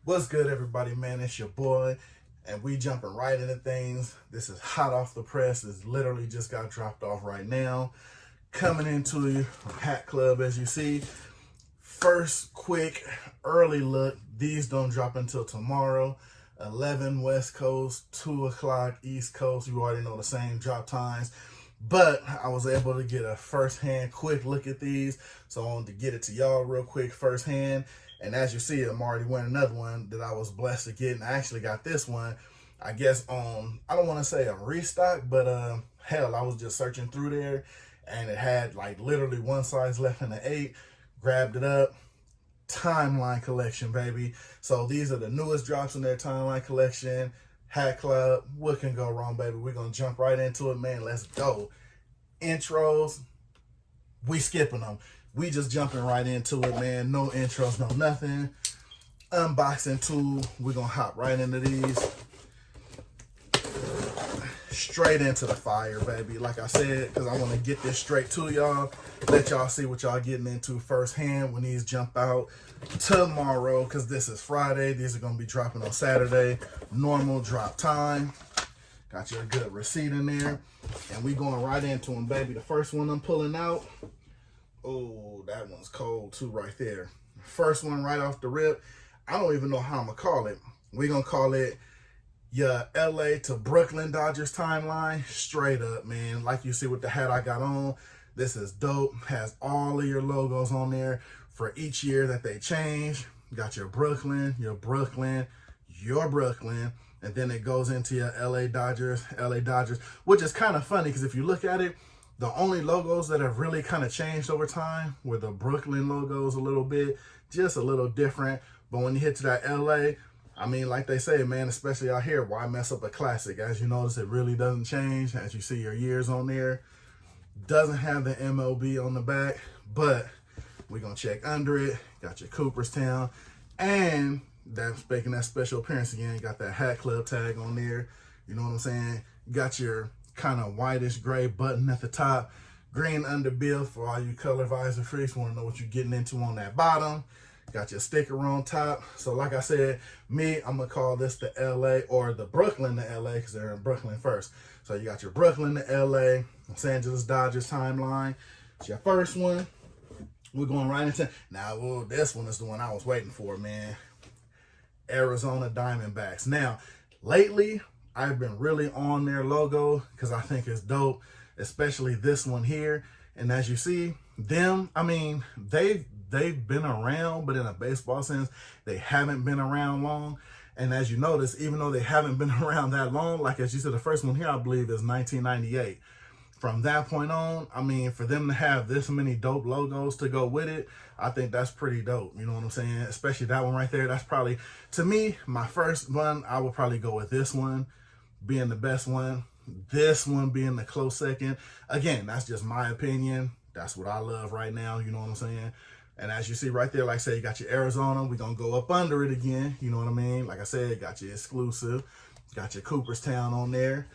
What's good, everybody, man? It's your boy, and we jumping right into things. This is hot off the press. It's literally just got dropped off right now. Coming into you from HatClub, as you see. First quick early look. These don't drop until tomorrow. 11 West Coast, 2 o'clock East Coast. You already know the same drop times. But I was able to get a first-hand quick look at these. So I wanted to get it to y'all real quick firsthand. And as you see, I'm already wearing another one that I was blessed to get. And I actually got this one, I guess, on, I don't want to say a restock, but hell, I was just searching through there. And it had like literally one size left in the 8. Grabbed it up. Timeline collection, baby. So these are the newest drops in their timeline collection. HatClub. What can go wrong, baby? We're going to jump right into it, man. Let's go. Intros. We skipping them. We just jumping right into it, man. No intros, no nothing. Unboxing tool. We're going to hop right into these. Straight into the fire, baby. Like I said, because I want to get this straight to y'all. Let y'all see what y'all getting into firsthand when these jump out tomorrow. Because this is Friday. These are going to be dropping on Saturday. Normal drop time. Got you a good receipt in there. And we going right into them, baby. The first one I'm pulling out. Oh, that one's cold too right there. First one right off the rip. I don't even know how I'm going to call it. We're going to call it your LA to Brooklyn Dodgers timeline. Straight up, man. Like you see with the hat I got on. This is dope. Has all of your logos on there for each year that they change. Got your Brooklyn, your Brooklyn, your Brooklyn. And then it goes into your LA Dodgers, which is kind of funny because if you look at it, the only logos that have really kind of changed over time were the Brooklyn logos a little bit, just a little different. But when you hit to that LA, I mean, like they say, man, especially out here, why mess up a classic? As you notice, it really doesn't change. As you see your years on there. Doesn't have the MLB on the back, but we're going to check under it. Got your Cooperstown. And that's making that special appearance again. You got that HatClub tag on there. You know what I'm saying? Got your kind of whitish gray button at the top. Green underbill for all you color visor freaks. Want to know what you're getting into on that bottom. Got your sticker on top. So like I said, I'm going to call this the LA or the Brooklyn to LA because they're in Brooklyn first. So you got your Brooklyn to LA, Los Angeles Dodgers timeline. It's your first one. We're going right into, now this one is the one I was waiting for, man. Arizona Diamondbacks. Now, lately, I've been really on their logo because I think it's dope, especially this one here. And as you see, them, I mean, they've been around, but in a baseball sense, they haven't been around long. And as you notice, even though they haven't been around that long, like as you said, the first one here, I believe, is 1998. From that point on, I mean, for them to have this many dope logos to go with it, I think that's pretty dope. You know what I'm saying? Especially that one right there. That's probably, to me, my first one. I would probably go with this one being the best one. This one being the close second. Again, that's just my opinion. That's what I love right now. You know what I'm saying? And as you see right there, like I said, you got your Arizona. We're going to go up under it again. You know what I mean? Like I said, got your exclusive. Got your Cooperstown on there.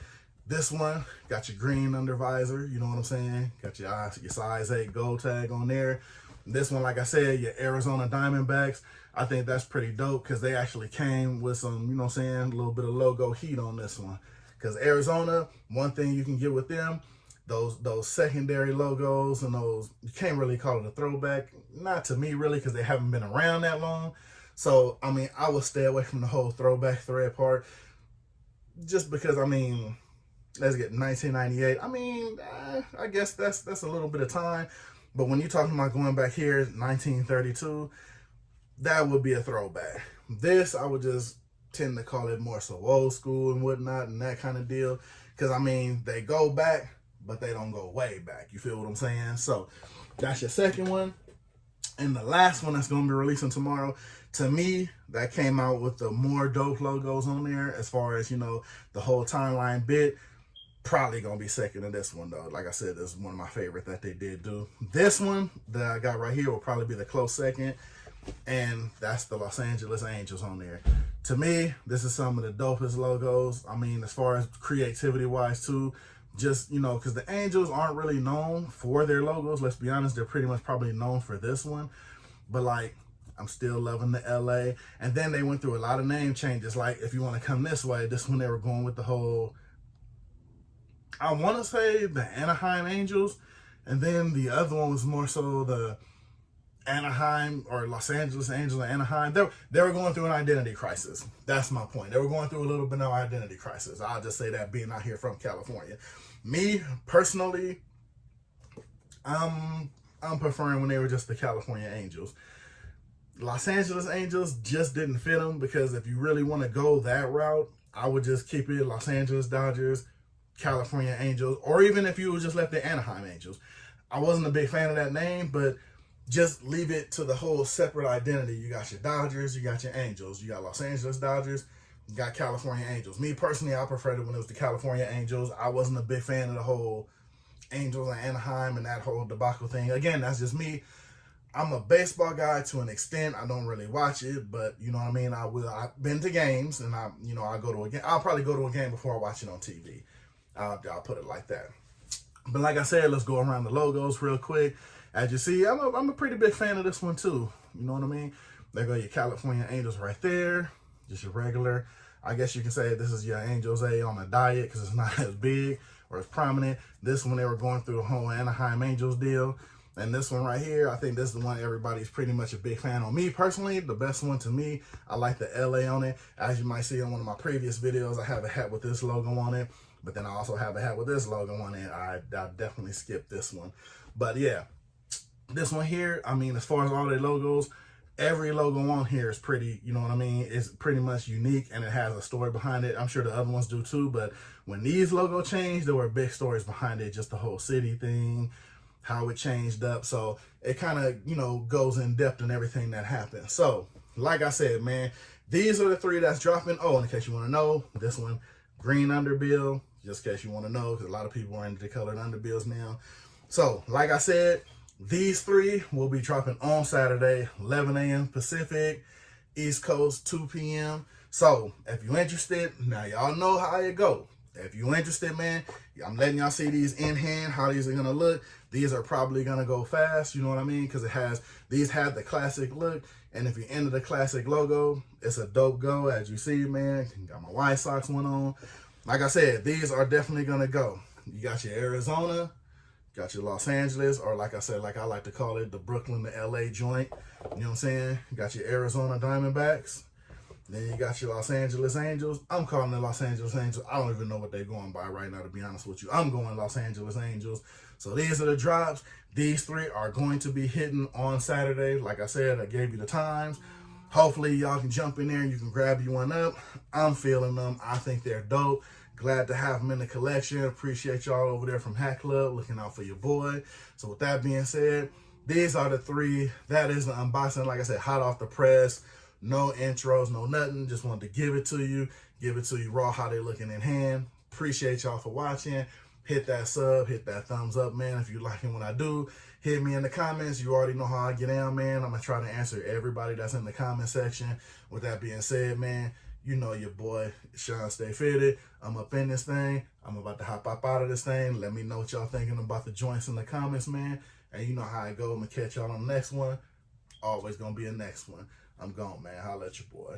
This one, got your green under visor. You know what I'm saying? Got your size 8 gold tag on there. This one, like I said, your Arizona Diamondbacks. I think that's pretty dope because they actually came with some, you know what I'm saying, a little bit of logo heat on this one. Because Arizona, one thing you can get with them, those secondary logos and those, you can't really call it a throwback. Not to me, really, because they haven't been around that long. So, I mean, I would stay away from the whole throwback thread part. Just because, I mean, let's get 1998. I mean, I guess that's a little bit of time. But when you're talking about going back here, 1932, that would be a throwback. This, I would just tend to call it more so old school and whatnot and that kind of deal. Because, I mean, they go back, but they don't go way back. You feel what I'm saying? So that's your second one. And the last one that's going to be releasing tomorrow, to me, that came out with the more dope logos on there as far as, you know, the whole timeline bit. Probably going to be second to this one, though. Like I said, this is one of my favorite that they did do. This one that I got right here will probably be the close second. And that's the Los Angeles Angels on there. To me, this is some of the dopest logos. I mean, as far as creativity-wise, too. Just, you know, because the Angels aren't really known for their logos. Let's be honest, they're pretty much probably known for this one. But, like, I'm still loving the LA. And then they went through a lot of name changes. Like, if you want to come this way, this one they were going with the whole, I want to say the Anaheim Angels. And then the other one was more so the Anaheim or Los Angeles Angels and Anaheim. They were going through an identity crisis. That's my point. They were going through a little bit of identity crisis. I'll just say that, being out here from California. Me, personally, I'm preferring when they were just the California Angels. Los Angeles Angels just didn't fit them, because if you really want to go that route, I would just keep it Los Angeles Dodgers, California Angels, or even if you would just left the Anaheim Angels. I wasn't a big fan of that name, but just leave it to the whole separate identity. You got your Dodgers, you got your Angels, you got Los Angeles Dodgers, you got California Angels. Me personally, I preferred it when it was the California Angels. I wasn't a big fan of the whole Angels and Anaheim and that whole debacle thing. Again, that's just me. I'm a baseball guy to an extent. I don't really watch it, but you know what I mean? I've been to games, and I go to a game. I'll probably go to a game before I watch it on TV. I'll put it like that. But like I said, let's go around the logos real quick. As you see, I'm a pretty big fan of this one too. You know what I mean? There go your California Angels right there. Just your regular. I guess you can say this is your Angels A on a diet, because it's not as big or as prominent. This one, they were going through the whole Anaheim Angels deal. And this one right here, I think this is the one everybody's pretty much a big fan on. Me personally, the best one to me, I like the LA on it. As you might see in one of my previous videos, I have a hat with this logo on it. But then I also have a hat with this logo on it. I definitely skipped this one. But yeah, this one here, I mean, as far as all the logos, every logo on here is pretty, you know what I mean? It's pretty much unique, and it has a story behind it. I'm sure the other ones do too, but when these logos changed, there were big stories behind it. Just the whole city thing, how it changed up. So it kind of, goes in depth in everything that happened. So like I said, man, these are the three that's dropping. Oh, in case you want to know, this one, green underbill, just in case you want to know, because a lot of people are into the colored underbills now. So like I said, these three will be dropping on Saturday, 11 a.m. Pacific, East Coast, 2 p.m. So if you're interested, now y'all know how it go. If you're interested, man, I'm letting y'all see these in hand, how these are going to look. These are probably going to go fast, you know what I mean? Because these have the classic look. And if you're into the classic logo, it's a dope go. As you see, man, got my White Sox one on. Like I said, these are definitely going to go. You got your Arizona, got your Los Angeles, or like I said, like I like to call it, the Brooklyn to LA joint. You know what I'm saying? You got your Arizona Diamondbacks. Then you got your Los Angeles Angels. I'm calling the Los Angeles Angels. I don't even know what they're going by right now, to be honest with you. I'm going Los Angeles Angels. So these are the drops. These three are going to be hitting on Saturday. Like I said, I gave you the times. Hopefully y'all can jump in there and you can grab you one up. I'm feeling them. I think they're dope. Glad to have them in the collection. Appreciate y'all over there from HatClub looking out for your boy. So with that being said, these are the three. That is the unboxing. Like I said, hot off the press. No intros, no nothing. Just wanted to give it to you. Give it to you raw, how they looking in hand. Appreciate y'all for watching. Hit that sub, hit that thumbs up, man. If you liking what I do, hit me in the comments. You already know how I get down, man. I'm going to try to answer everybody that's in the comment section. With that being said, man, you know your boy, Shawn.Stay.Fitted. I'm up in this thing. I'm about to hop up out of this thing. Let me know what y'all thinking about the joints in the comments, man. And you know how I go. I'm going to catch y'all on the next one. Always going to be a next one. I'm gone, man. Holla at your boy.